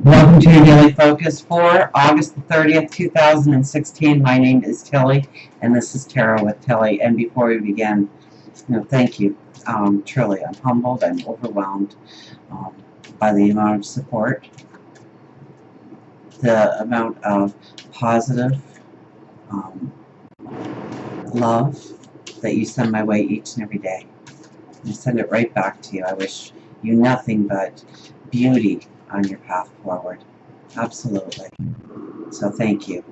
Welcome to your daily focus for August the 30th, 2016. My name is Tilly, and this is Tarot with Tilly. And before we begin, thank you. Truly, I'm humbled. I'm overwhelmed by the amount of support, the amount of positive love that you send my way each and every day. I send it right back to you. I wish you nothing but beauty on your path forward. Absolutely. So thank you.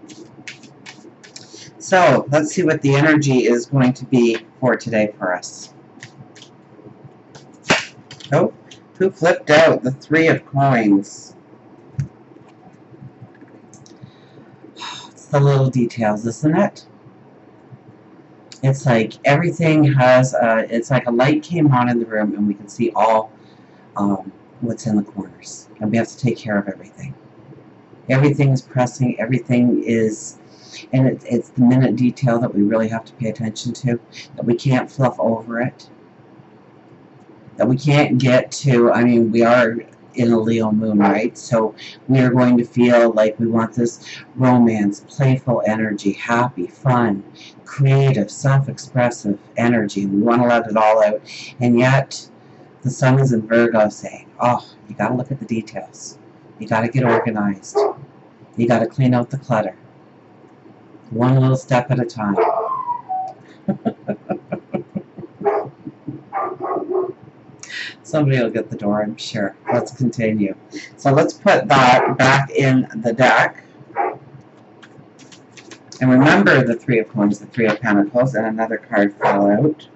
So let's see what the energy is going to be for today for us. Oh, who flipped out? The Three of Coins. It's the little details, isn't it? It's like everything has, it's like a light came on in the room and we can see all what's in the corners. And we have to take care of everything. Everything is pressing, everything is, and it's the minute detail that we really have to pay attention to, that we can't fluff over it, that we can't get to, I mean, we are in a Leo moon, right? So we are going to feel like we want this romance, playful energy, happy, fun, creative, self-expressive energy. We want to let it all out, and yet the sun is in Virgo saying, oh, you got to look at the details. You got to get organized. You got to clean out the clutter. One little step at a time. Somebody will get the door, I'm sure. Let's continue. So let's put that back in the deck. And remember the Three of Coins, the Three of Pentacles, and another card fell out.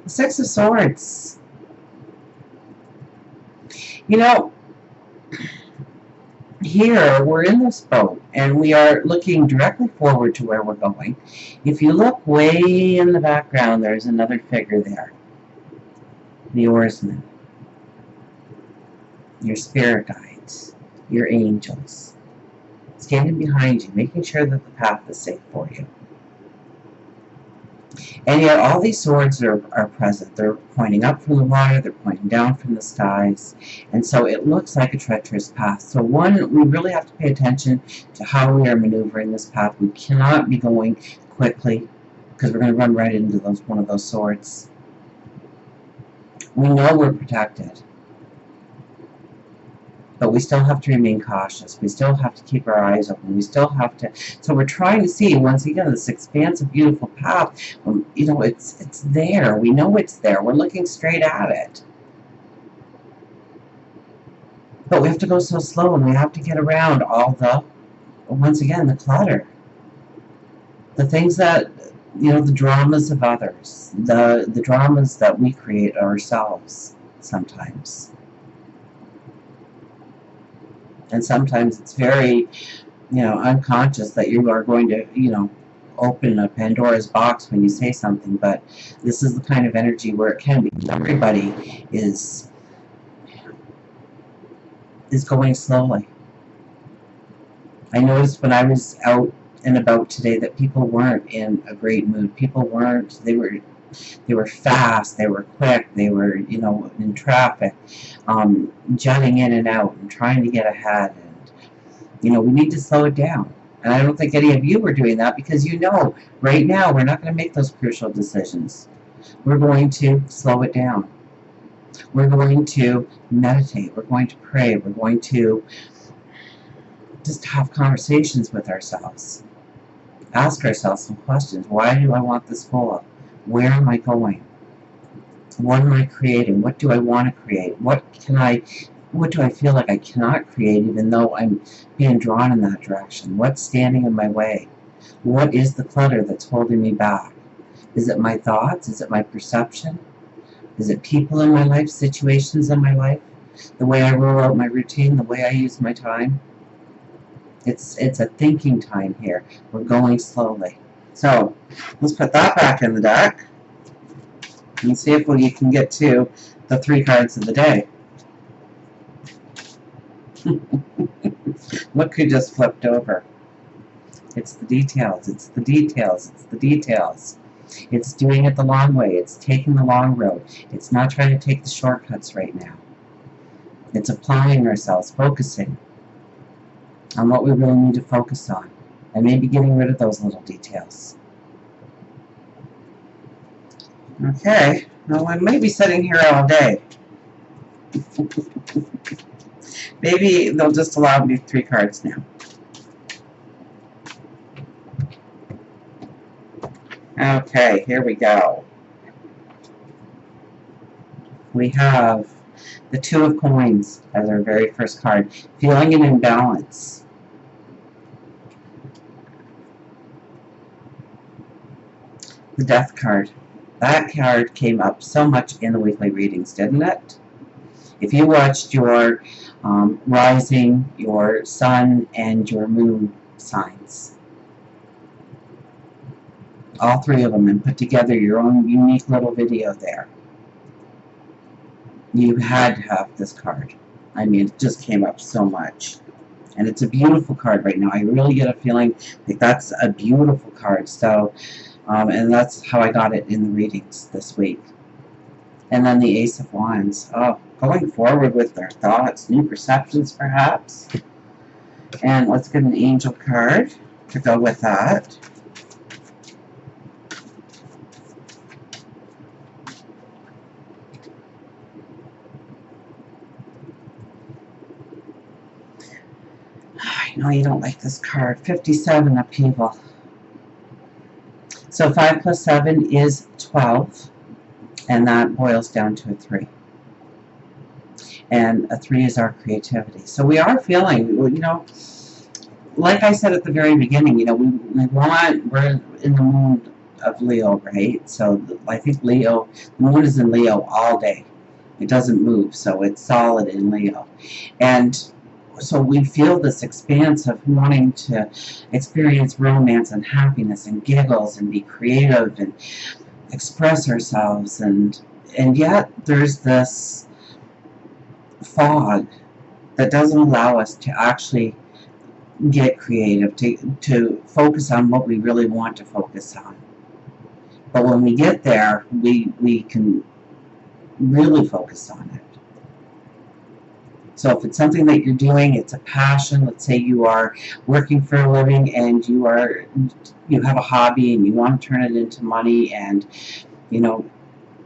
The Six of Swords. You know, here we're in this boat and we are looking directly forward to where we're going. If you look way in the background, there's another figure there. The oarsman. Your spirit guides. Your angels. Standing behind you, making sure that the path is safe for you. And yet all these swords are present. They're pointing up from the water, they're pointing down from the skies. And so it looks like a treacherous path. So one, we really have to pay attention to how we are maneuvering this path. We cannot be going quickly because we're going to run right into one of those swords. We know we're protected, but we still have to remain cautious. We still have to keep our eyes open. We still have to, so we're trying to see, once again, this expansive, beautiful path. It's there. We know it's there. We're looking straight at it. But we have to go so slow, and we have to get around all the, once again, the clutter. The things that, the dramas of others. The dramas that we create ourselves sometimes. And sometimes it's very, unconscious that you are going to, open a Pandora's box when you say something. But this is the kind of energy where it can be. Everybody is going slowly. I noticed when I was out and about today that people weren't in a great mood. People weren't. They were fast, they were quick, they were, in traffic, jutting in and out and trying to get ahead. And, we need to slow it down. And I don't think any of you were doing that because right now we're not going to make those crucial decisions. We're going to slow it down. We're going to meditate. We're going to pray. We're going to just have conversations with ourselves. Ask ourselves some questions. Why do I want this goal? Where am I going? What am I creating? What do I want to create? What do I feel like I cannot create even though I'm being drawn in that direction? What's standing in my way? What is the clutter that's holding me back? Is it my thoughts? Is it my perception? Is it people in my life, situations in my life? The way I roll out my routine, the way I use my time? It's a thinking time here. We're going slowly. So let's put that back in the deck and see if we can get to the three cards of the day. Look who just flipped over. It's the details. It's the details. It's the details. It's doing it the long way. It's taking the long road. It's not trying to take the shortcuts right now. It's applying ourselves, focusing on what we really need to focus on, and maybe getting rid of those little details. Okay, well, I might be sitting here all day. Maybe they'll just allow me 3 cards now. Okay, here we go. We have the 2 of Coins as our very first card. Feeling an imbalance. The Death card. That card came up so much in the weekly readings, didn't it? If you watched your rising, your sun, and your moon signs, all 3 of them, and put together your own unique little video there, you had to have this card. I mean, it just came up so much. And it's a beautiful card right now. I really get a feeling like that's a beautiful card. So, and that's how I got it in the readings this week. And then the Ace of Wands. Oh, going forward with their thoughts, new perceptions perhaps. And let's get an Angel card to go with that. I know you don't like this card. 57 upheaval. So 5 plus 7 is 12. And that boils down to a 3. And a 3 is our creativity. So we are feeling, you know, like I said at the very beginning, you know, we're in the mood of Leo, right? So I think Leo, the moon is in Leo all day. It doesn't move, so it's solid in Leo. And so we feel this expanse of wanting to experience romance and happiness and giggles and be creative and express ourselves, and yet there's this fog that doesn't allow us to actually get creative, to focus on what we really want to focus on. But when we get there, we can really focus on it. So if it's something that you're doing, it's a passion. Let's say you are working for a living and you have a hobby and you want to turn it into money, and you know,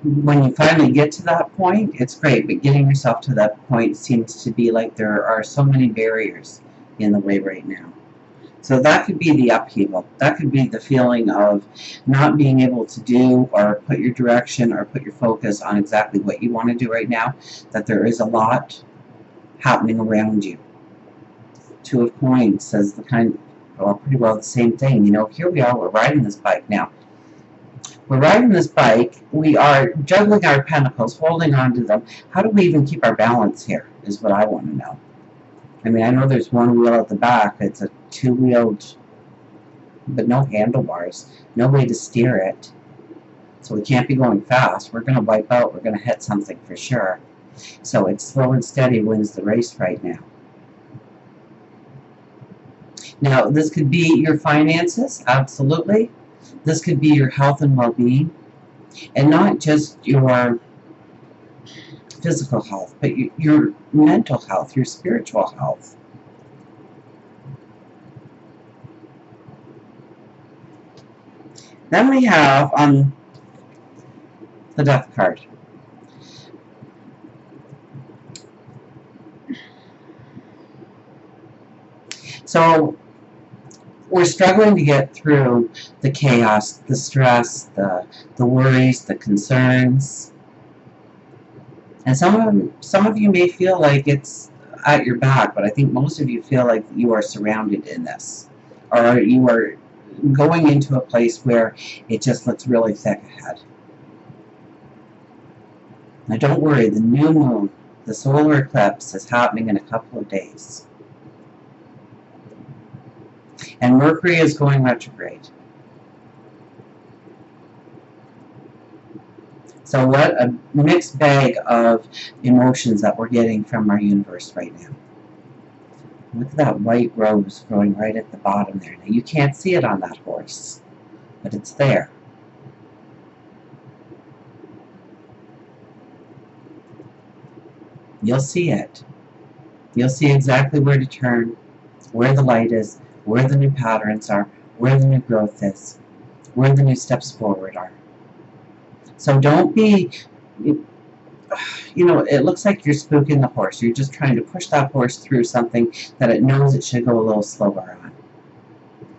when you finally get to that point, it's great, but getting yourself to that point seems to be like there are so many barriers in the way right now. So that could be the upheaval. That could be the feeling of not being able to do or put your direction or put your focus on exactly what you want to do right now, that there is a lot happening around you. 2 of Coins says pretty well the same thing. You know, here we are, we're riding this bike now. We're riding this bike, we are juggling our pentacles, holding on to them. How do we even keep our balance here, is what I want to know. I mean, I know there's one wheel at the back, it's a 2-wheeled, but no handlebars, no way to steer it. So we can't be going fast. We're going to wipe out, we're going to hit something for sure. So it's slow and steady wins the race right now. Now, this could be your finances, absolutely. This could be your health and well-being. And not just your physical health, but your mental health, your spiritual health. Then we have on the Death card. So we're struggling to get through the chaos, the stress, the worries, the concerns. And some of you may feel like it's at your back, but I think most of you feel like you are surrounded in this. Or you are going into a place where it just looks really thick ahead. Now don't worry, the new moon, the solar eclipse, is happening in a couple of days. And Mercury is going retrograde. So what a mixed bag of emotions that we're getting from our universe right now. Look at that white rose growing right at the bottom there. Now you can't see it on that horse, but it's there. You'll see it. You'll see exactly where to turn, where the light is, where the new patterns are, where the new growth is, where the new steps forward are. So don't be, it looks like you're spooking the horse. You're just trying to push that horse through something that it knows it should go a little slower on.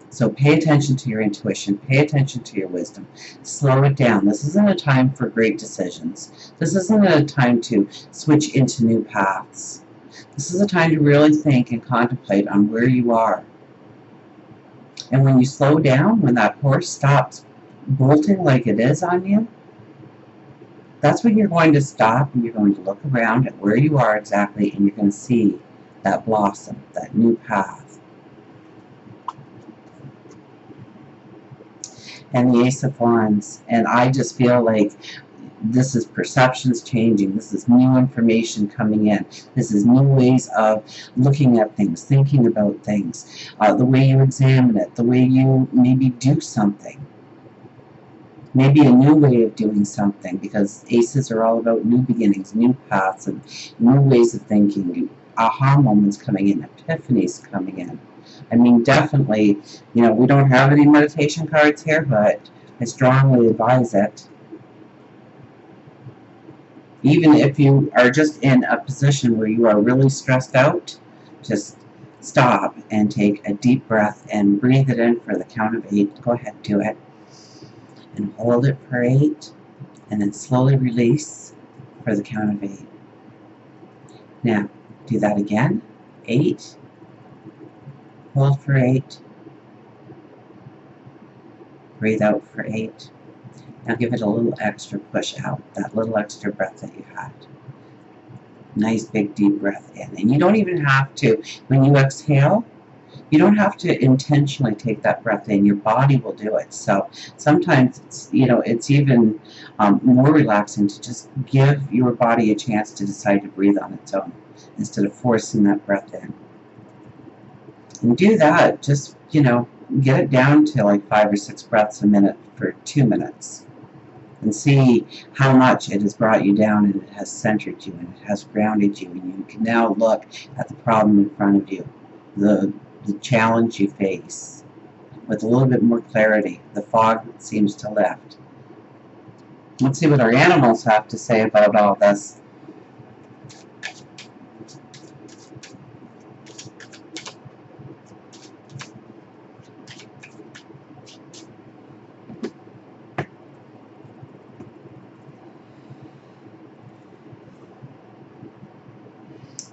So pay attention to your intuition. Pay attention to your wisdom. Slow it down. This isn't a time for great decisions. This isn't a time to switch into new paths. This is a time to really think and contemplate on where you are. And when you slow down, when that horse stops bolting like it is on you, that's when you're going to stop and you're going to look around at where you are exactly, and you're going to see that blossom, that new path. And the Ace of Wands. And I just feel like this is perceptions changing. This is new information coming in. This is new ways of looking at things, thinking about things, the way you examine it, the way you maybe do something. Maybe a new way of doing something, because aces are all about new beginnings, new paths, and new ways of thinking, aha moments coming in, epiphanies coming in. I mean, definitely, we don't have any meditation cards here, but I strongly advise it. Even if you are just in a position where you are really stressed out, just stop and take a deep breath and breathe it in for the count of 8. Go ahead, do it. And hold it for 8, and then slowly release for the count of 8. Now, do that again. 8. Hold for 8. Breathe out for 8. Now give it a little extra push out, that little extra breath that you had. Nice big deep breath in. And you don't even have to, when you exhale, you don't have to intentionally take that breath in. Your body will do it. So sometimes it's even more relaxing to just give your body a chance to decide to breathe on its own instead of forcing that breath in. And do that. Just, get it down to like 5 or 6 breaths a minute for 2 minutes. And see how much it has brought you down, and it has centered you, and it has grounded you, and you can now look at the problem in front of you, the challenge you face, with a little bit more clarity. The fog seems to lift. Let's see what our animals have to say about all this.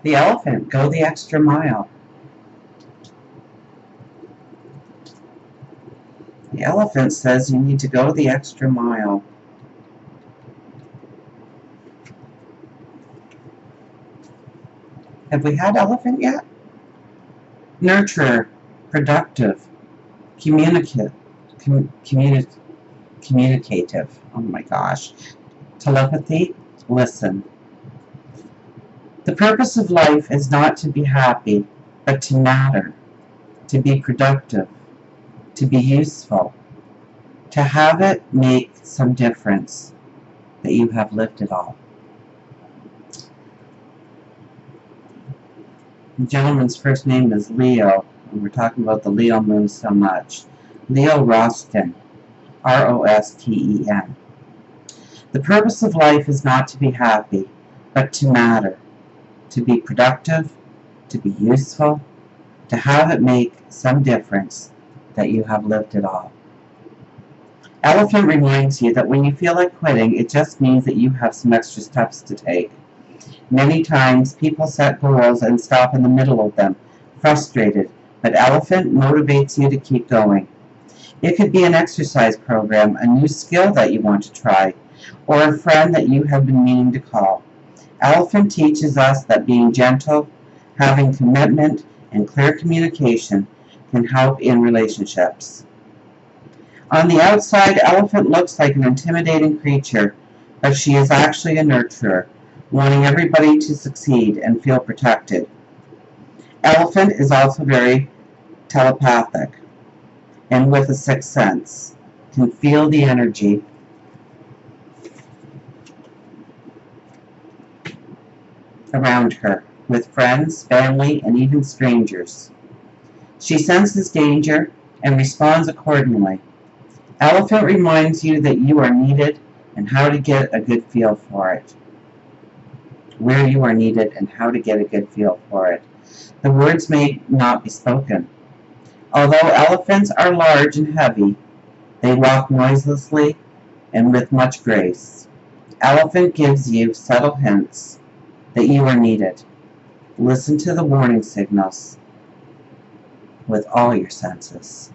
The elephant, go the extra mile. The elephant says you need to go the extra mile. Have we had elephant yet? Nurturer, productive, communicative. Oh my gosh. Telepathy, listen. The purpose of life is not to be happy, but to matter, to be productive, to be useful, to have it make some difference, that you have lived it all. The gentleman's first name is Leo, and we're talking about the Leo moon so much. Leo Rosten, R-O-S-T-E-N. The purpose of life is not to be happy, but to matter, to be productive, to be useful, to have it make some difference, that you have lived it all. Elephant reminds you that when you feel like quitting, it just means that you have some extra steps to take. Many times people set goals and stop in the middle of them, frustrated, but Elephant motivates you to keep going. It could be an exercise program, a new skill that you want to try, or a friend that you have been meaning to call. Elephant teaches us that being gentle, having commitment, and clear communication can help in relationships. On the outside, Elephant looks like an intimidating creature, but she is actually a nurturer, wanting everybody to succeed and feel protected. Elephant is also very telepathic, and with a sixth sense, can feel the energy around her. with friends, family, and even strangers. She senses danger and responds accordingly. Elephant reminds you that you are needed and how to get a good feel for it. Where you are needed and how to get a good feel for it. The words may not be spoken. Although elephants are large and heavy, they walk noiselessly and with much grace. Elephant gives you subtle hints that you are needed. Listen to the warning signals with all your senses.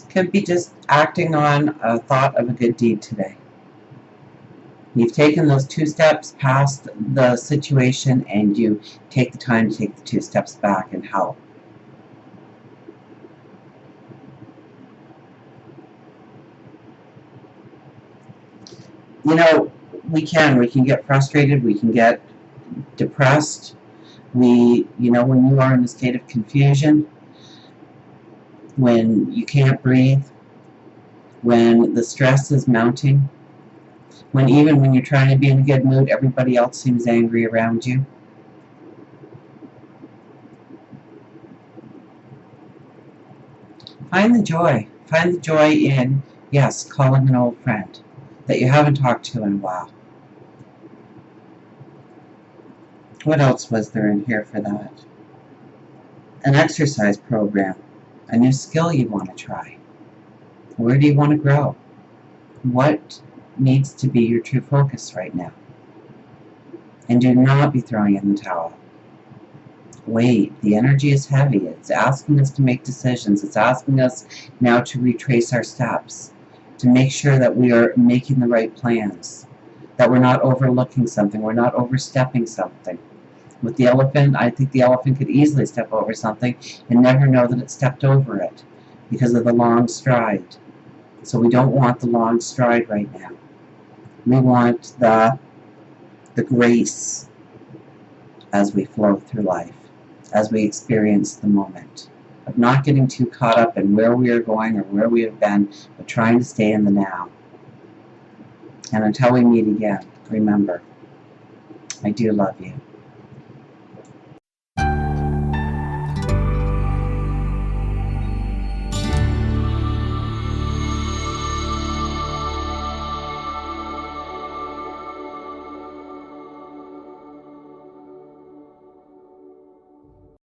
Could be just acting on a thought of a good deed today. You've taken those 2 steps past the situation, and you take the time to take the 2 steps back and help. You know, we can get frustrated, we can get depressed. When you are in a state of confusion, when you can't breathe, when the stress is mounting, even when you're trying to be in a good mood, everybody else seems angry around you. Find the joy. Find the joy in, yes, calling an old friend that you haven't talked to in a while. What else was there in here for that? An exercise program. A new skill you want to try. Where do you want to grow? What needs to be your true focus right now? And do not be throwing in the towel. Wait, the energy is heavy. It's asking us to make decisions. It's asking us now to retrace our steps, to make sure that we are making the right plans, that we're not overlooking something, we're not overstepping something. With the elephant, I think the elephant could easily step over something and never know that it stepped over it because of the long stride. So we don't want the long stride right now. We want the grace as we flow through life, as we experience the moment, of not getting too caught up in where we are going or where we have been, but trying to stay in the now. And until we meet again, remember, I do love you.